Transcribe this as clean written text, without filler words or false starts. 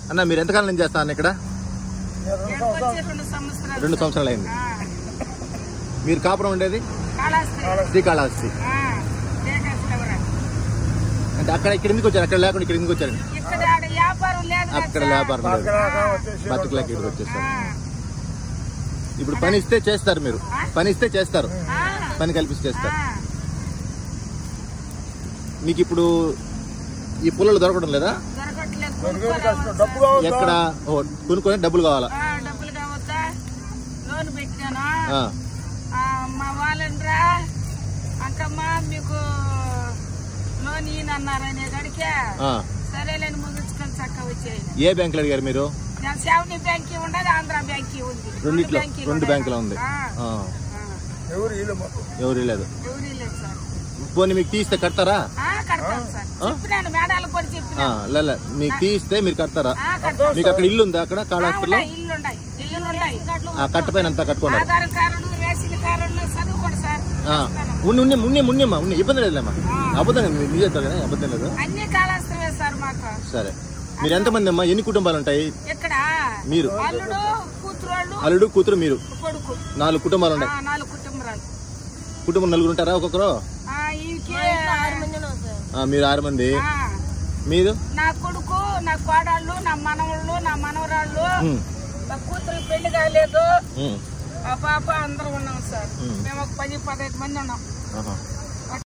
అన్న మీరు ఎంతకాలం నుంచి చేస్తాను ఇక్కడ? 2 సంవత్సరాలు అయింది. మీరు కాపురం ఉండేది శ్రీకాళహస్తి అంటే అక్కడ ఇక్కడ ఎందుకు వచ్చారు? అక్కడ లేకుండా ఇక్కడ ఎందుకు వచ్చారు? అక్కడ వ్యాపారం లేదు, బతుకులకి ఇక్కడికి వచ్చేస్తారు. ఇప్పుడు పని ఇస్తే చేస్తారు, మీరు పని ఇస్తే చేస్తారు, పని కల్పిస్తే చేస్తారు. మీకు ఇప్పుడు ఈ పుల్లలు దొరకడం లేదా? ఎక్కడ కొనుక్కొని డబ్బులు కావాలా? మా వాళ్ళరా అంకమ్మా మీకు లోన్ ఈయనన్నారనే గడికే సరేలేని ముగించుకొని చక్క వచ్చాయి. ఏ బ్యాంకులు అడిగారు మీరు? శావని బ్యాంక్ ఉండదు, ఆంధ్ర బ్యాంక్ ఉంది. రెండు బ్యాంకులో ఉంది. ఎవరు లేదు. పోనీ మీకు తీస్తే కడతారా? మీకు తీస్తే మీరు కడతారా? మీకు అక్కడ ఇల్లు ఉందా? అక్కడ కాళహస్తిలో కట్టపైన అంతా కట్టుకున్నారు. ఉన్ని ఇబ్బంది లేదమ్మా. అబద్ధం మీరు చెప్తారు కదా, అబద్ధం లేదు. సరే, మీరు ఎంతమంది అమ్మా? ఎన్ని కుటుంబాలు ఉంటాయి? మీరు అల్లుడు కూతురు మీరు 4 కుటుంబాలు ఉన్నాయి. కుటుంబం 4 ఉంటారా ఒక్కొక్కరు? మీరు 6 మంది. మీరు? నా కొడుకు, నా కోడళ్ళు, నా మనవళ్ళు, నా మనవరాళ్ళు, నా కూతురు పెళ్లి కాలేదు, ఆ పాప అందరూ ఉన్నాం సార్. మేము ఒక 10-15 మంది ఉన్నాం.